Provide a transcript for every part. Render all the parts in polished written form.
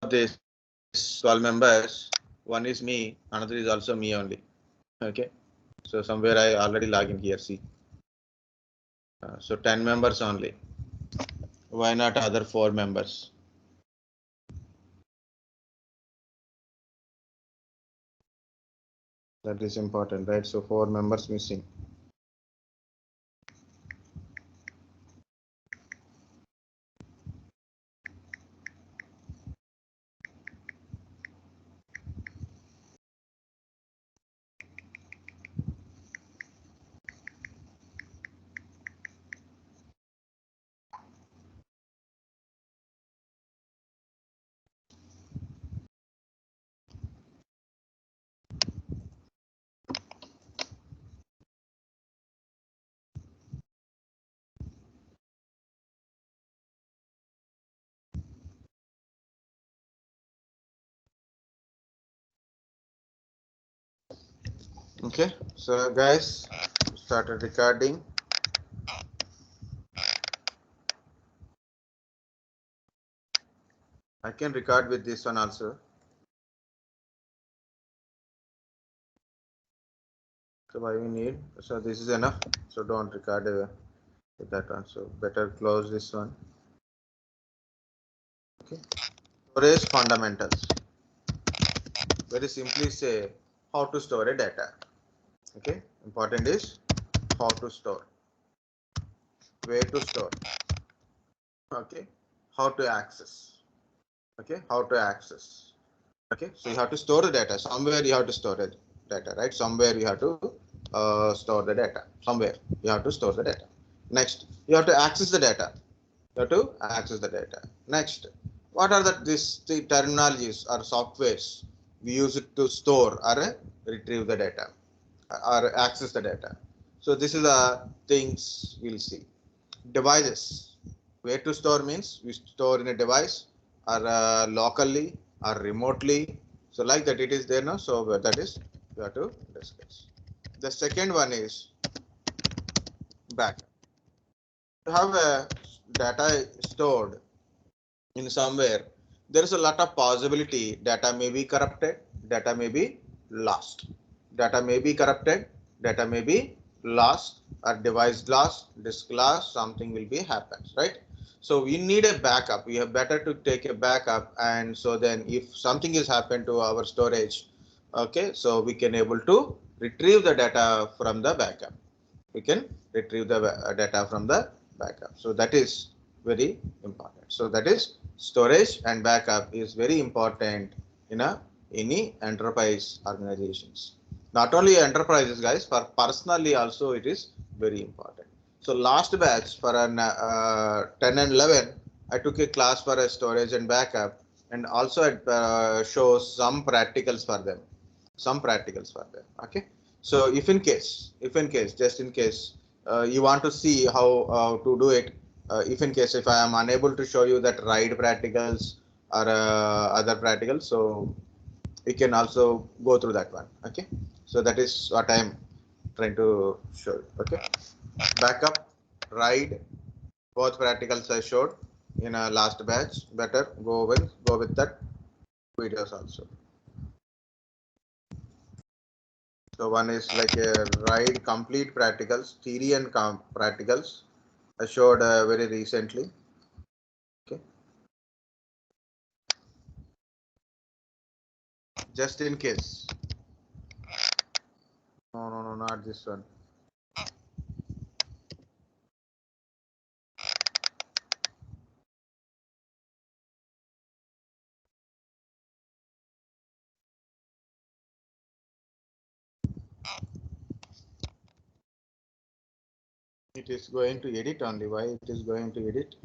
these 12 members, one is me, another is also me only. Okay, so somewhere I already log in here. See, so 10 members only. Why not other 4 members? That is important, right? So 4 members missing. Okay, so guys, started recording. I can record with this one also. So why we need? So this is enough. So don't record with that one. So better close this one. Okay. Storage fundamentals. Very simply say how to store a data. Okay. Important is how to store, where to store. Okay. How to access. Okay. How to access. Okay. So you have to store the data. Somewhere you have to store the data, right? Somewhere you have to store the data. Somewhere you have to store the data. Next, you have to access the data. You have to access the data. Next, what are the terminologies or softwares we use it to store or retrieve the data or access the data? So this is the things we'll see. Devices. Where to store means we store in a device or locally or remotely. So like that it is there now. So that is we have to discuss. The second one is backup. To have a data stored in somewhere, there is a lot of possibility data may be corrupted, data may be lost, data may be corrupted, data may be lost, or device lost, disk lost, something will be happens, right? So we need a backup. We have better to take a backup, and so then if something is happened to our storage, okay, so we can able to retrieve the data from the backup. We can retrieve the data from the backup. So that is very important. So that is storage and backup is very important in any enterprise organizations. Not only enterprises, guys, for personally also it is very important. So last batch for an 10 and 11, I took a class for a storage and backup, and also it shows some practicals for them. Some practicals for them. Okay. So if in case, just in case you want to see how to do it, if I am unable to show you that ride practicals or other practicals, so we can also go through that one. Okay, so that is what I am trying to show you. Okay, backup, ride, both practicals I showed in a last batch. Better go with that videos also. So one is like a ride complete practicals, theory and practicals. I showed very recently. Okay. Just in case. No, not this one. It is going to edit only. Why it is going to edit?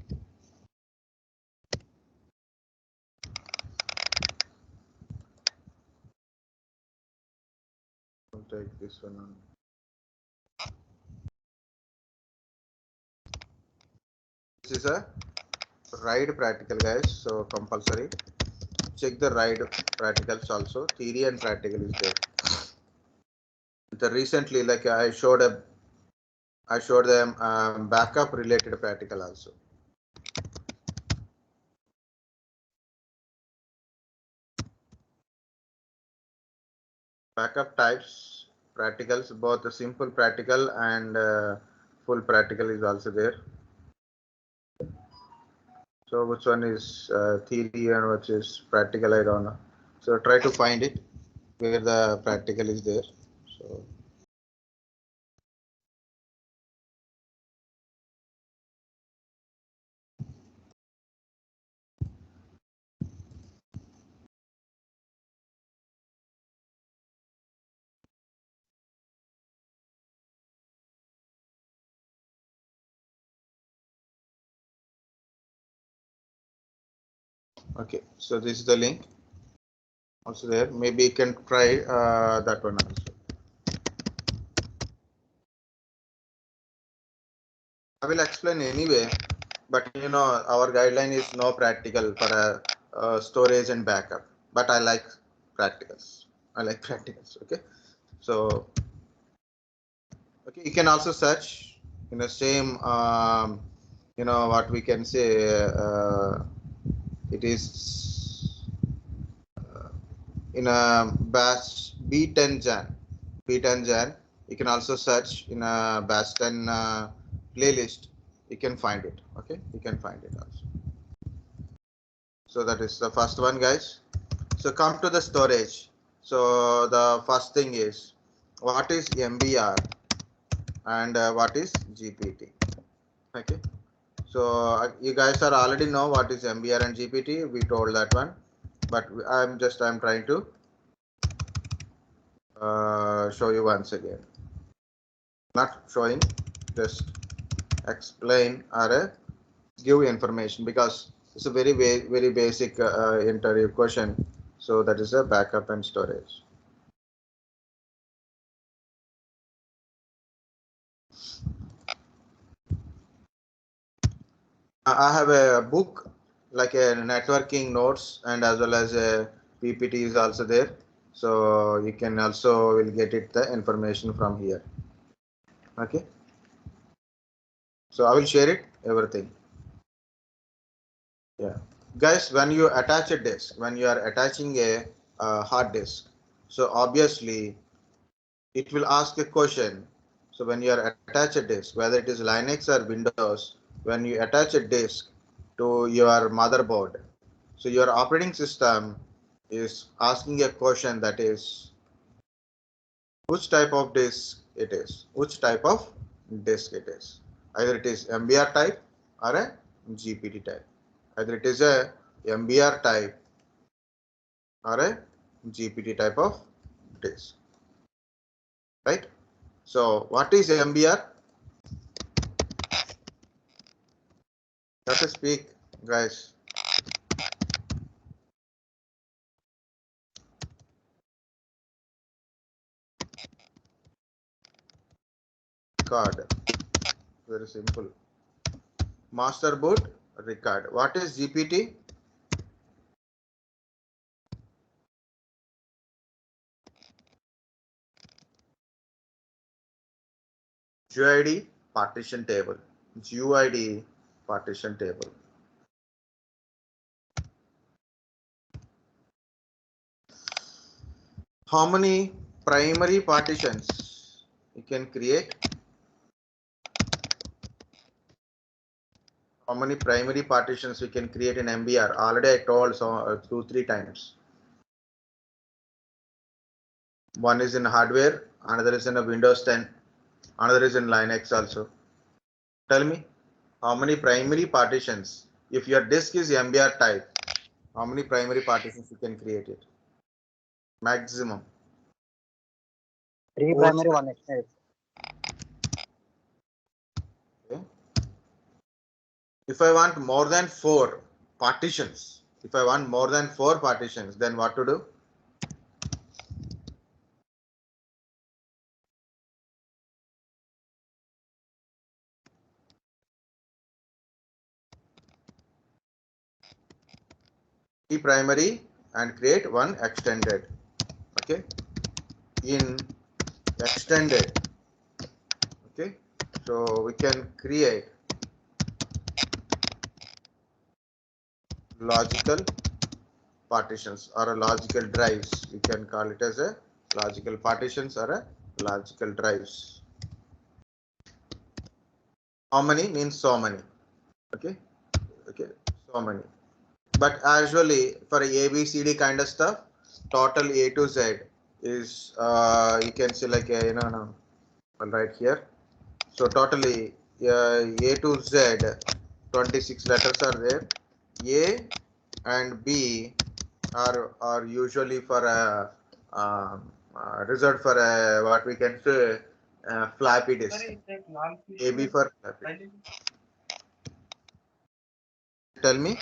I'll take this one on. This is a ride practical, guys. So compulsory. Check the ride practicals also. Theory and practical is there. The recently, like I showed them backup related practical also. backup types, practicals, both the simple practical and full practical is also there. So which one is theory and which is practical, I don't know. So try to find it where the practical is there. So okay, so this is the link also there. Maybe you can try that one also. I will explain anyway, but you know our guideline is no practical for storage and backup. But I like practicals. I like practicals. Okay, so okay, you can also search in the same. You know what we can say. It is in a batch B10 Jan. B10 Jan. You can also search in a batch 10 playlist. You can find it. Okay, you can find it also. So that is the first one, guys. So come to the storage. So the first thing is what is MBR and what is GPT. Okay. So you guys are already know what is MBR and GPT. We told that one, but I'm trying to show you once again. Not showing, just explain or give information because it's a very basic interview question. So that is a backup and storage. I have a book like a networking notes and as well as a PPT is also there. So you can also will get it the information from here. Okay. So I will share it everything. Yeah. Guys, when you attach a disk, when you are attaching a hard disk, so obviously it will ask a question. So when you are attach a disk, whether it is Linux or Windows, when you attach a disk to your motherboard, so your operating system is asking a question that is which type of disk it is, which type of disk it is. Either it is MBR type or a GPT type. Either it is a MBR type or a GPT type of disk. Right? So what is MBR? Let us speak, guys. Record. Very simple. Master boot record. What is GPT? GUID partition table. GUID partition table. How many primary partitions you can create? How many primary partitions we can create in MBR? Already I told so 2-3 times. One is in hardware, another is in a Windows 10, another is in Linux also. Tell me, how many primary partitions? If your disk is MBR type, how many primary partitions you can create it? Maximum. 3 primary, 1 extended. Okay. If I want more than 4 partitions, then what to do? Primary and create one extended. Okay, in extended. Okay, so we can create logical partitions or a logical drives. You can call it as a Logical partitions are logical drives. How many means so many. Okay, so many. But usually for A, B, C, D kind of stuff, total A to Z is you can see like no, right here. So totally A to Z, 26 letters are there. A and B are usually for a reserved for a what we can say floppy disk. AB for floppy. Tell me.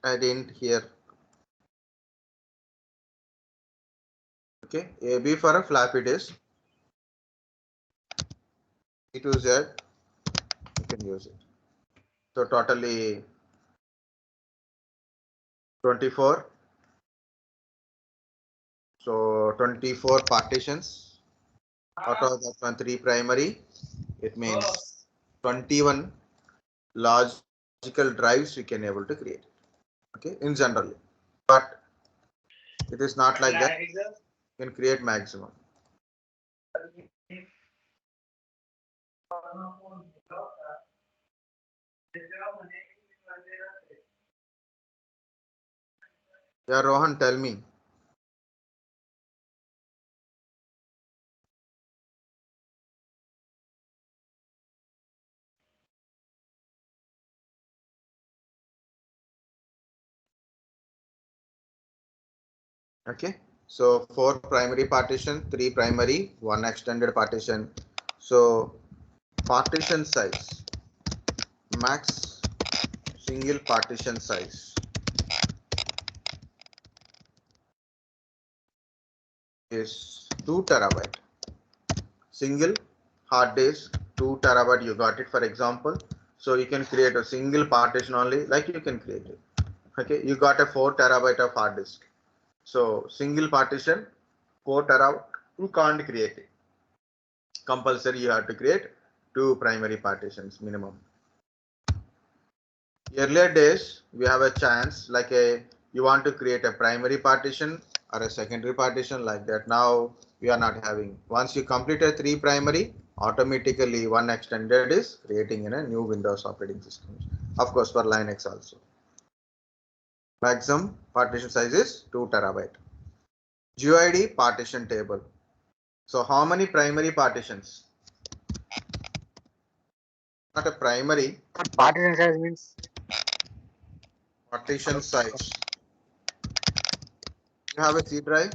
I didn't hear. Okay, AB for a floppy disk. E to Z, you can use it. So totally 24. So 24 partitions. Out of that one, 3 primary. It means 21 logical drives we can able to create. Okay, in general. But it is not like that. You can create maximum. Yeah, Rohan, tell me. Okay, so 4 primary partition, 3 primary, 1 extended partition. So partition size, max single partition size is 2 terabyte. Single hard disk 2 terabyte, you got it for example. So you can create a single partition only, like you can create it. Okay, you got a 4 terabyte of hard disk. So single partition 4 terabyte, you can't create it. Compulsory you have to create 2 primary partitions minimum. Earlier days we have a chance like you want to create a primary partition or a secondary partition like that. Now we are not having. Once you complete a 3 primary, automatically 1 extended is creating in a new Windows operating system. Of course for Linux also. Maximum partition size is 2 terabyte. GUID partition table. So how many primary partitions? Not a primary. Partition size means Partition size. You have a C drive.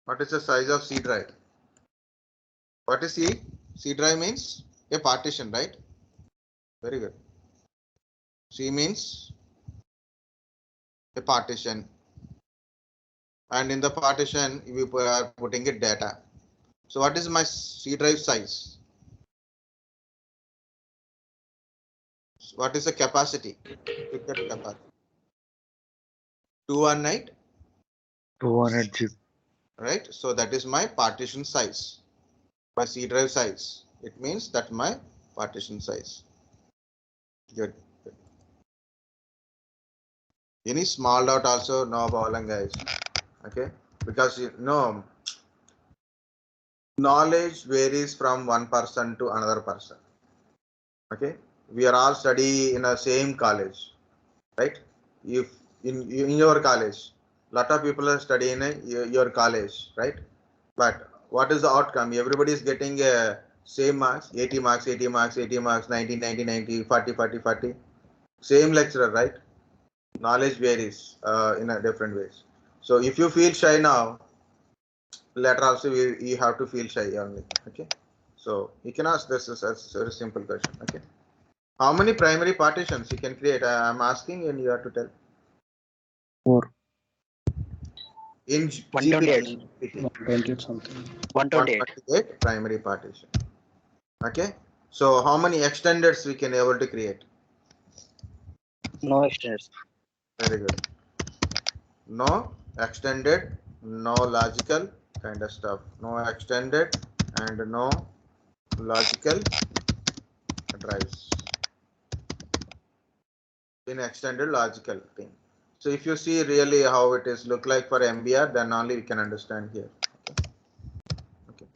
What is the size of C drive? What is C? C drive means a partition, right? Very good. C means a partition. And in the partition, we are putting it data. So what is my C drive size? What is the capacity? Capacity. 218. 200 GB. Right. So that is my partition size. My C drive size. It means that my partition size. Good. Any small doubt also, no problem, guys. Okay, because you know knowledge varies from one person to another person. Okay, we are all study in the same college, right? If in your college, lot of people are studying in your college, right? But what is the outcome? Everybody is getting same marks, 80 marks, 80 marks, 80 marks, 90, 90, 90, 40, 40, 40. Same lecturer, right? Knowledge varies in a different ways. So if you feel shy now, later also you have to feel shy only. Okay, so you can ask this as a very simple question. Okay, how many primary partitions you can create? I'm asking and you have to tell. 4. In 128. GPT, 120 something. 128. 128 primary partition. Okay, so how many extendeds we can able to create? No extenders. Very good. No extended, no logical kind of stuff. No extended and no logical drives. in extended logical thing. So if you see really how it is look like for MBR, then only we can understand here. Okay.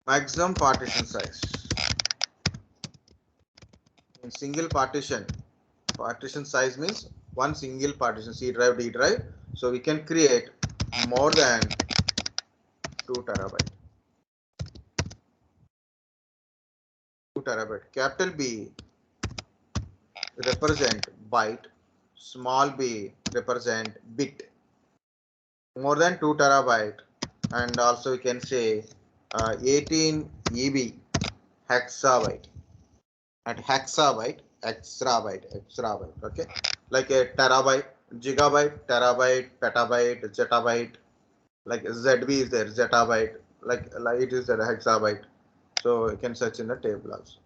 Maximum partition size. In single partition, partition size means one single partition, C drive, D drive. So we can create more than 2 terabyte. 2 terabyte. Capital B represent byte, small b represent bit. More than 2 terabyte, and also you can say 18 EB hexabyte. At hexabyte, exabyte, okay, like a terabyte, gigabyte, terabyte, petabyte, zettabyte, like ZB is there, zettabyte, like it is a hexabyte. So you can search in the table also.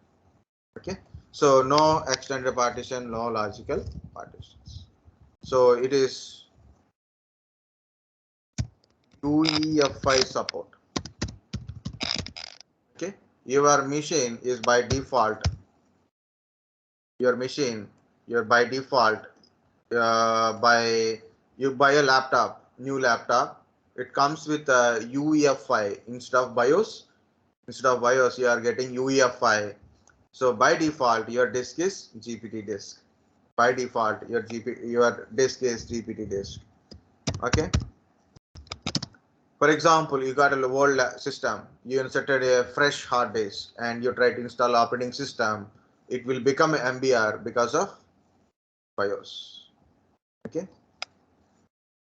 Okay, so no extended partition, no logical partitions. So it is UEFI support. Okay, your machine is by default. Your machine, your by default, by you buy a laptop, new laptop. It comes with a UEFI instead of BIOS. Instead of BIOS, you are getting UEFI. So by default, your disk is GPT disk. By default, your disk is GPT disk. Okay. For example, you got a old system, you inserted a fresh hard disk and you try to install operating system, it will become MBR because of BIOS. Okay,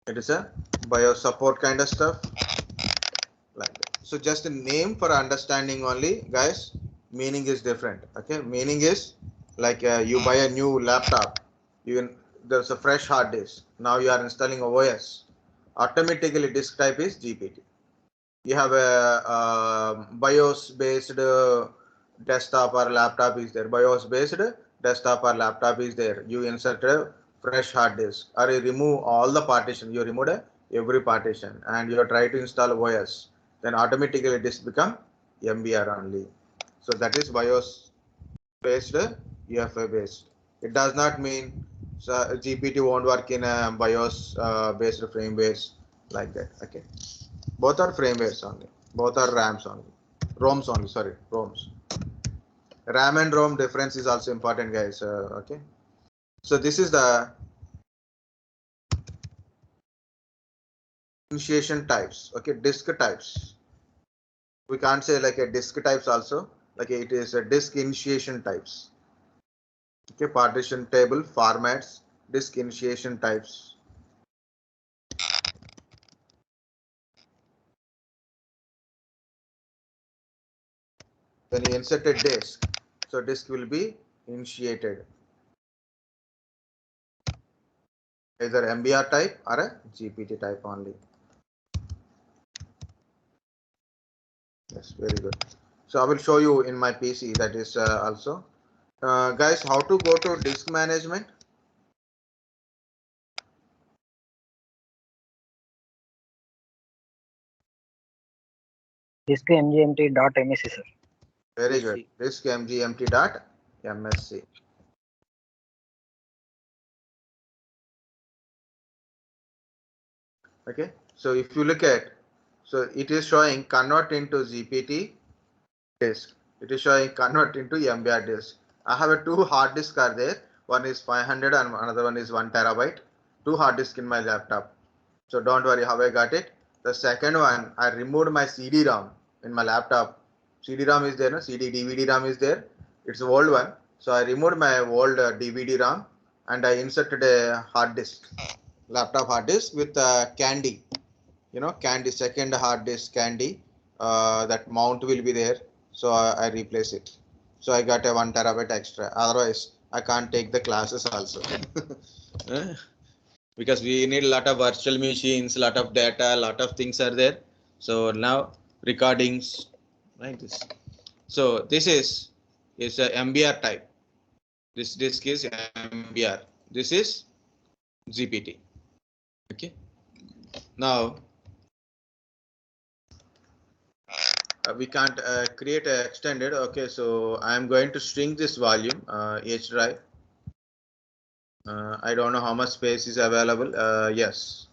it is a BIOS support kind of stuff like that. So just a name for understanding only, guys. Meaning is different. Okay, meaning is like you buy a new laptop, there's a fresh hard disk. Now you are installing OS. Automatically disk type is GPT. You have a BIOS based desktop or laptop is there. BIOS based desktop or laptop is there. You insert a fresh hard disk or you remove all the partition. You removed every partition and you try to install OS. Then automatically disk become MBR only. So that is BIOS based, UEFI based. It does not mean GPT won't work in a BIOS based frame base like that. Okay. Both are framewares only. Both are RAMs only. ROMs only. Sorry, ROMs. RAM and ROM difference is also important, guys. Okay. So this is the initiation types. Okay, disk types. We can't say like a disk types also. Like it is a disk initiation types. Okay, partition table formats, disk initiation types. When you insert a disk, so disk will be initiated. Either MBR type or a GPT type only. Yes, very good. So I will show you in my PC, that is also. Guys, how to go to disk management? Disk mgmt.msc, sir. Very good. Disk mgmt.msc. Okay. So if you look at, so it is showing convert into GPT disk. It is showing convert into MBR disk. I have a two hard disk are there. One is 500 and another one is 1 terabyte. Two hard disk in my laptop. So don't worry how I got it. The second one, I removed my CD-ROM in my laptop. CD-ROM is there, no? CD DVD-ROM is there. It's an old one. So I removed my old DVD-ROM and I inserted a hard disk, laptop hard disk with Candy. You know, Candy, second hard disk Candy. That mount will be there. So I replace it. So I got a 1 terabyte extra. Otherwise, I can't take the classes also. Because we need a lot of virtual machines, lot of data, lot of things are there. So now recordings like this. So this is a MBR type. This disk is MBR. This is GPT. Okay. Now we can't create a extended. Okay, so I am going to string this volume H drive. I don't know how much space is available. Yes,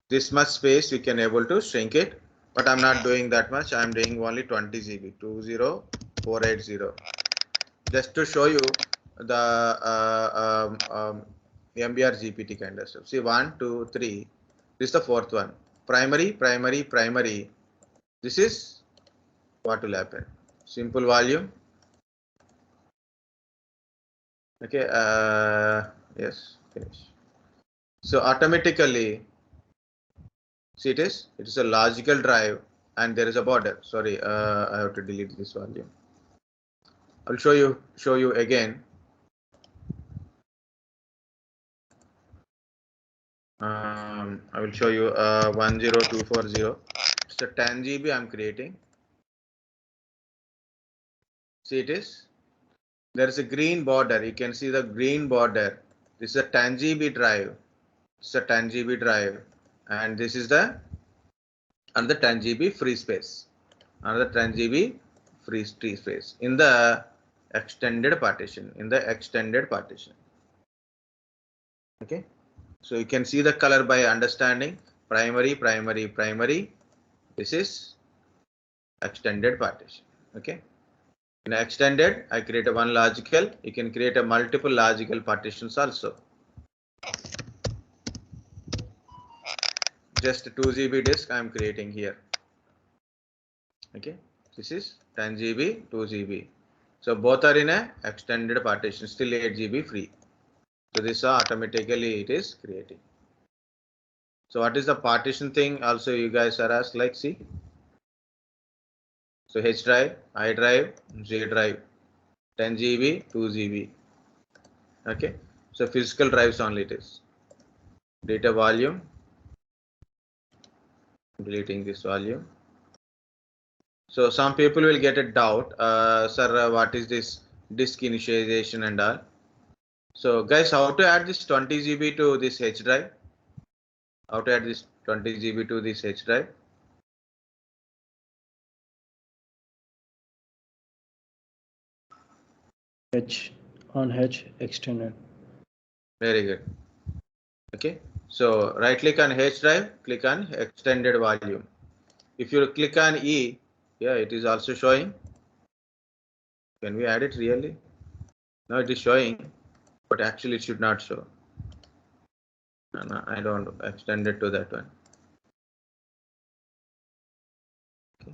this much space we can able to shrink it, but I'm not doing that much. I'm doing only 20 GB, 20480, just to show you the MBR GPT kind of stuff. See, 1, 2, 3. This is the fourth one. Primary, primary, primary. This is what will happen. Simple volume. Okay. Yes. Finish. So automatically, see it is a logical drive and there is a border. Sorry, I have to delete this volume. I'll show you again. I will show you 10240. It's a 10 GB I'm creating. See it is. There is a green border. You can see the green border. This is a 10 GB drive. It's a 10 GB drive, and this is the another 10 GB free space. Another 10 GB free space in the extended partition. Okay. So you can see the color by understanding primary, primary, primary. This is extended partition. Okay. In extended, I create a one logical. You can create a multiple logical partitions also. Just 2 GB disk I am creating here. Okay. This is 10 GB, 2 GB. So both are in a extended partition, still 8 GB free. So this automatically it is creating. So what is the partition thing? Also you guys are asked, like, see. So H drive, I drive, J drive, 10 GB, 2 GB. Okay. So physical drives only it is. Data volume. Deleting this volume. So some people will get a doubt, sir, what is this disk initialization and all? So guys, how to add this 20 GB to this H drive? How to add this 20 GB to this H drive? H extended. Very good. Okay. So right click on H drive, click on extended volume. If you click on E, yeah, it is also showing. Can we add it really? No, it is showing, but actually it should not show. No, I don't extend it to that one. Okay.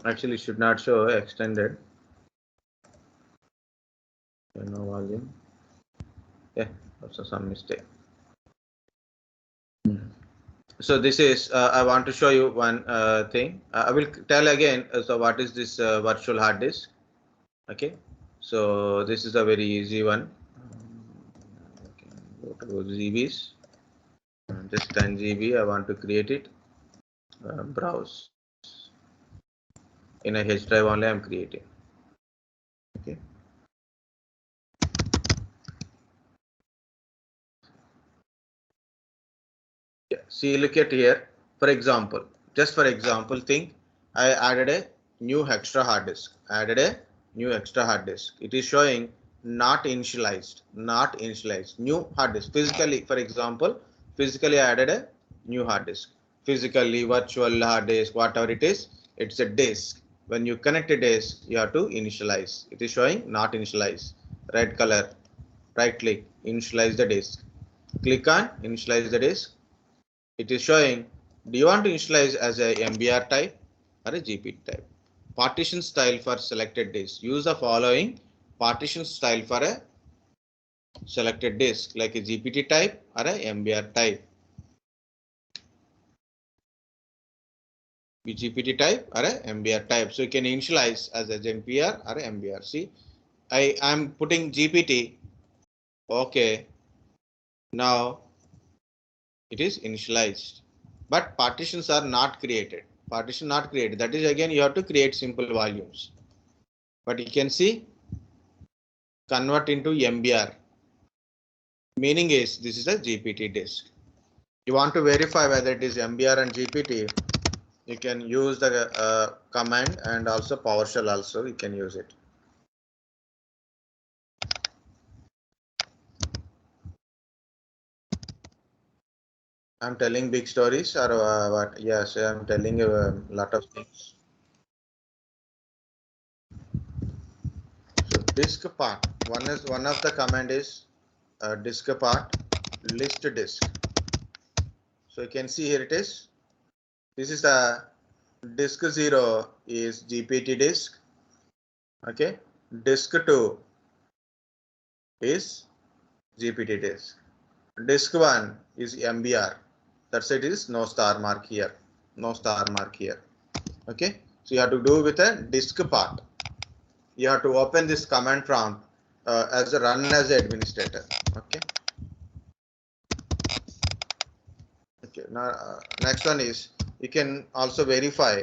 Actually, it should not show extended. No volume. Yeah, also some mistake. So this is, I want to show you one thing. I will tell again, so what is this virtual hard disk? Okay, so this is a very easy one. Go to GBs, just 10 GB, I want to create it. Browse. In a H drive only I'm creating. Okay. Yeah. See, look at here. For example, just for example, think I added a new extra hard disk. It is showing not initialized, new hard disk. Physically, for example, physically I added a new hard disk. Physically, virtual hard disk, whatever it is, it's a disk. When you connect a disk, you have to initialize. It is showing not initialized. Red color, right click, initialize the disk. Click on initialize the disk. It is showing, do you want to initialize as a MBR type or a GPT type? Partition style for selected disk. Use the following partition style for a selected disk, like a GPT type or a MBR type. GPT type or a MBR type. So you can initialize as a MBR or a MBR. See, I am putting GPT. Okay. Now it is initialized, but partitions are not created. That is, again, you have to create simple volumes, but you can see convert into MBR. Meaning is this is a GPT disk. You want to verify whether it is MBR and GPT, you can use the command, and also PowerShell also you can use it. I'm telling big stories or what? Yes, I'm telling a lot of things. So disk part. One of the command is disk part list disk. So you can see here it is. This is the disk 0 is GPT disk. Okay. Disk 2 is GPT disk. Disk 1 is MBR. That's it is no star mark here. No star mark here. Okay. So you have to do with a disk part. You have to open this command prompt as a run as an administrator. Okay. Okay. Now next one is you can also verify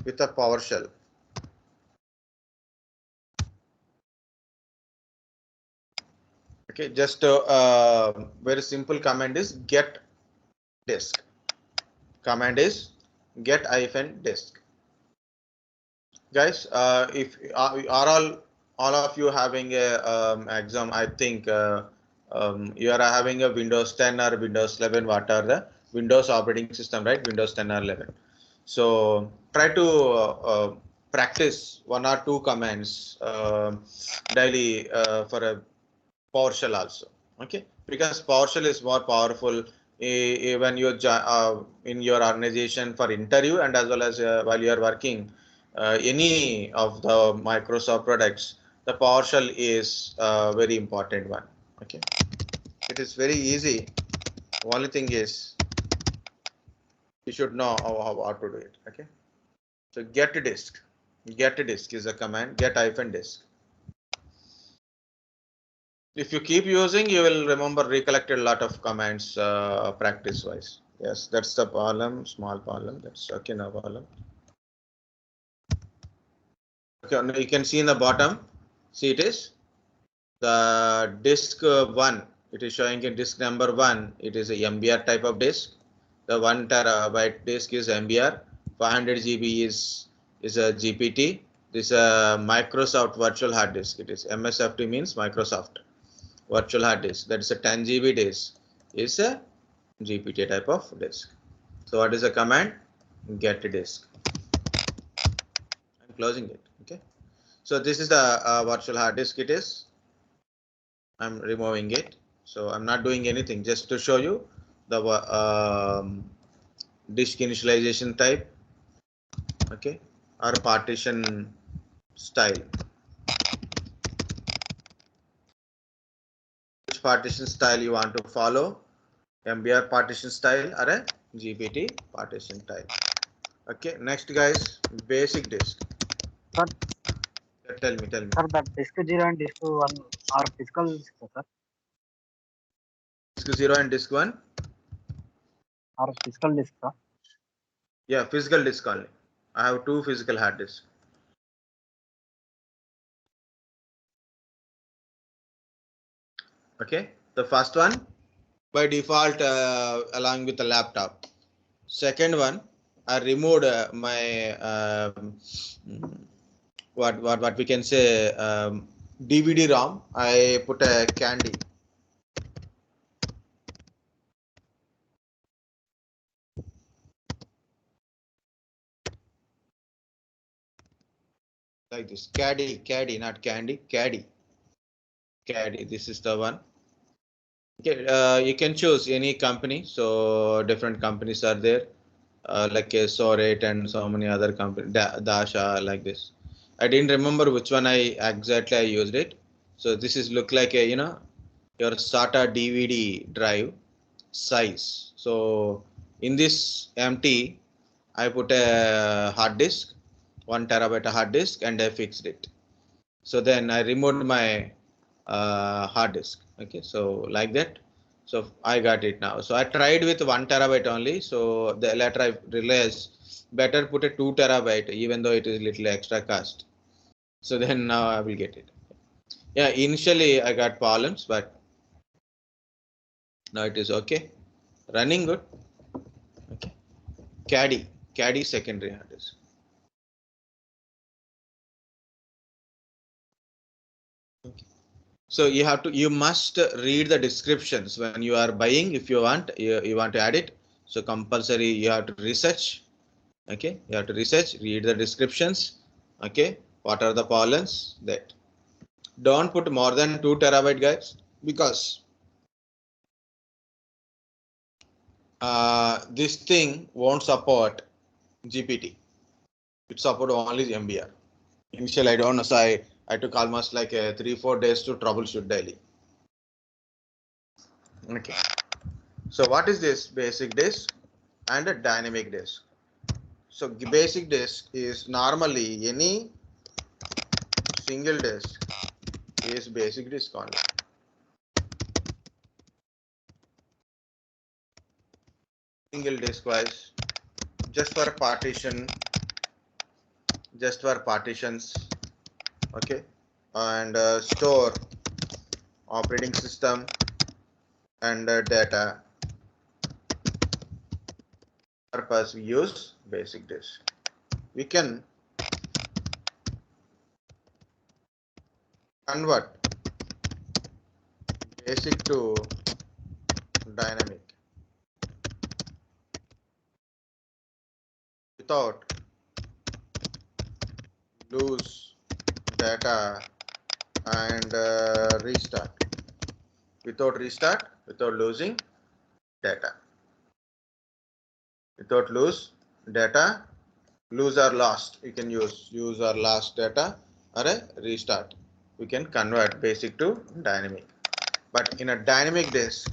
with a PowerShell. Okay, just very simple command is get disk. Command is get -disk. Guys, if are all of you having a exam, I think you are having a Windows 10 or Windows 11. What are the Windows operating system, right? Windows 10 or 11. So try to practice one or two commands daily for a PowerShell also. Okay, because PowerShell is more powerful when you're in your organization for interview and as well as while you are working any of the Microsoft products. The PowerShell is a very important one. Okay, it is very easy. Only thing is you should know how to do it. Okay, so get disk. Get disk is a command. Get -disk. If you keep using, you will remember recollected a lot of commands practice wise. Yes, that's the column, small column. That's okay, no problem. Okay, now you can see in the bottom. See, it is the disk 1. It is showing in disk number 1. It is a MBR type of disk. The 1 terabyte disk is MBR. 500 GB is a GPT. This is a Microsoft virtual hard disk. It is MSFT means Microsoft virtual hard disk. That is a 10 GB disk. Is a GPT type of disk. So what is the command? Get disk. I'm closing it. Okay. So this is the virtual hard disk. It is. I'm removing it. So I'm not doing anything. Just to show you the disk initialization type. Okay. Or partition style. Which partition style you want to follow? MBR partition style or a GPT partition type. Okay, next guys, basic disk. Sir, Tell me. sir, that disk 0 and disk 1 are physical disks, sir. Disk 0 and disk 1? Are physical disks, sir. Yeah, physical disk only. I have two physical hard disks. Okay, the first one by default along with the laptop. Second one, I removed my what we can say DVD ROM. I put a candy. Like this, caddy, not candy, caddy. This is the one. Okay, you can choose any company. So different companies are there, like a Sorate and so many other companies, Dasha, like this. I didn't remember which one I used it. So this is look like a your SATA DVD drive size. So in this empty, I put a hard disk, 1 terabyte hard disk, and I fixed it. So then I removed my hard disk. Okay, so like that. So I got it now. So I tried with 1 terabyte only. So the later I realized better put a 2 terabyte, even though it is little extra cost. So then now I will get it. Yeah, initially I got problems, but now it is okay. Running good. Okay. Caddy secondary hard disk. Okay. So you must read the descriptions when you are buying. If you want to add it, so compulsory you have to research. Okay, you have to research, read the descriptions. Okay, what are the pollen's that. Don't put more than 2 terabyte, guys, because this thing won't support GPT. It support only MBR. Initially, I don't know, so I took almost like 3-4 days to troubleshoot daily. Okay. So what is this basic disk and a dynamic disk? So basic disk is normally any single disk is basic disk only. Single disk wise, just for partition, just for partitions. Okay, and store operating system and data purpose we use basic disk. We can convert basic to dynamic without lose data and restart. Without restart, without losing data. Without lose data, lose or lost. You can use or lost data or a restart. We can convert basic to dynamic. But in a dynamic disk,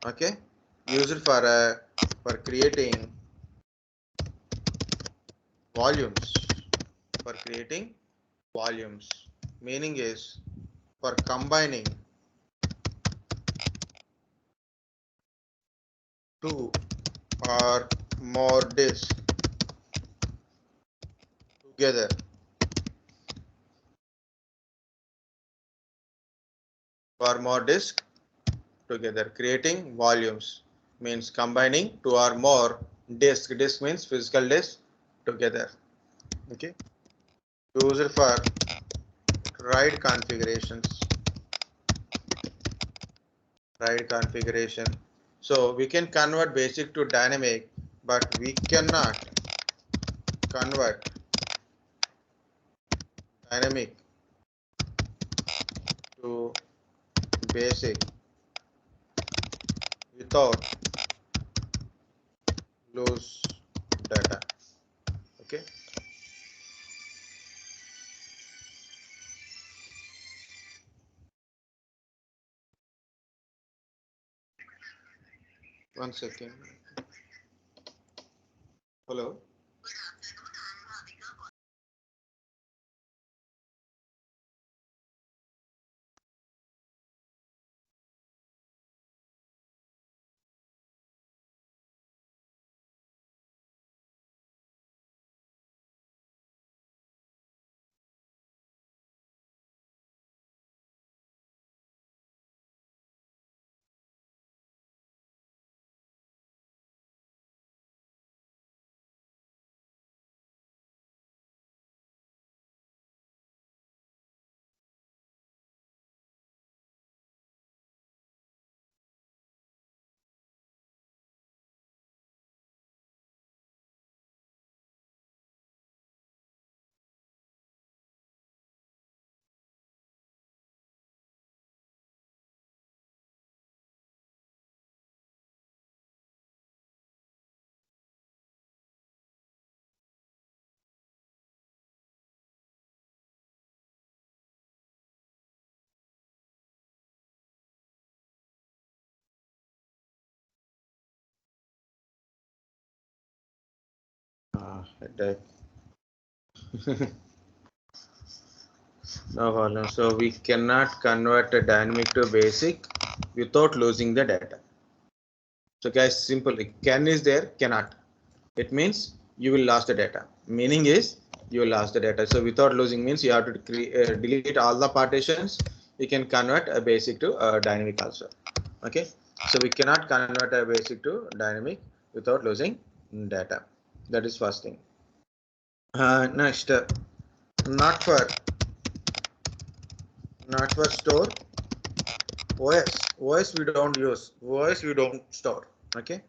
okay, use it for creating volumes. For creating volumes, meaning is for combining two or more disks together. For more disks together, creating volumes means combining two or more disk. Disk means physical disk together. Okay, use it for RAID configurations. RAID configuration. So we can convert basic to dynamic, but we cannot convert dynamic to basic without lose data. Okay. One second. Hello. Headache. No problem. So we cannot convert a dynamic to basic without losing the data. So guys, simply can is there, cannot. It means you will lose the data. Meaning is you will lose the data. So without losing means you have to delete all the partitions. You can convert a basic to a dynamic also. Okay. So we cannot convert a basic to dynamic without losing data. That is first thing. Next, not for store OS we don't use. OS we don't store. Okay.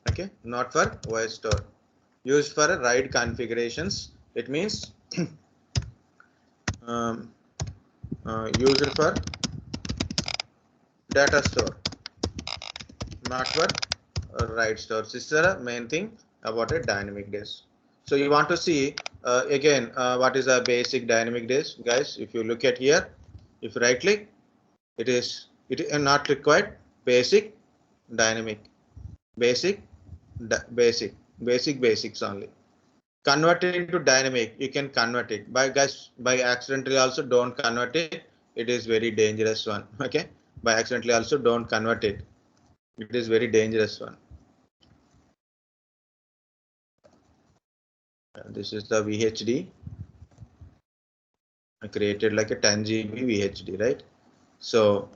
Okay. Not for OS store. Used for write configurations. It means used for data store, not for write store. This is the main thing about a dynamic disk. So you want to see again what is a basic dynamic disk, guys. If you look at here, if you right click, it is not required. Basic, dynamic, basics only. Convert it into dynamic. You can convert it by accidentally also don't convert it. It is very dangerous one. Okay, by accidentally also don't convert it. It is very dangerous one. This is the VHD. I created like a 10 GB VHD, right? So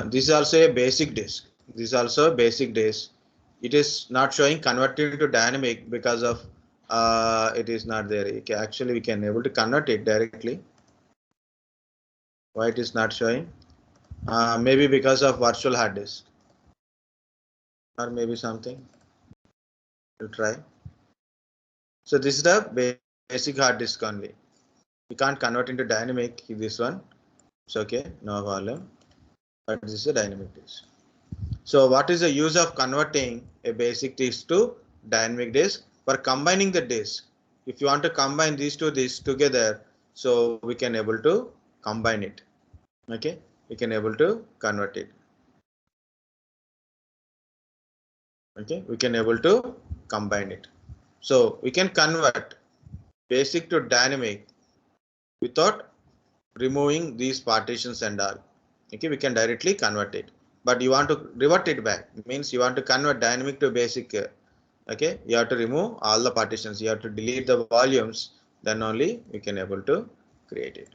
this is also a basic disk. This is also a basic disk. It is not showing converted to dynamic because of it is not there. Okay, actually, we can able to convert it directly. Why it is not showing? Maybe because of virtual hard disk, or maybe something. To try. So this is the basic hard disk only. We can't convert into dynamic. This one. It's okay, no problem. But this is a dynamic disk. So what is the use of converting a basic disk to dynamic disk? For combining the disk. If you want to combine these two disks together, so we can able to combine it. Okay, we can able to convert it. Okay, we can able to combine it. So we can convert basic to dynamic without removing these partitions and all. Okay, we can directly convert it. But you want to revert it back. It means you want to convert dynamic to basic. Okay, you have to remove all the partitions. You have to delete the volumes. Then only you can able to create it.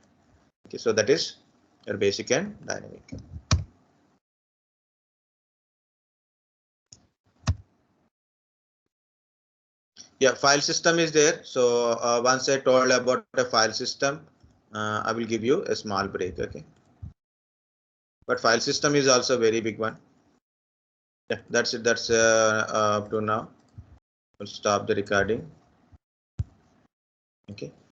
Okay, so that is your basic and dynamic. Yeah, file system is there. So once I told about the file system, I will give you a small break. Okay, but file system is also a very big one. Yeah, that's it. That's up to now. We'll stop the recording. Okay.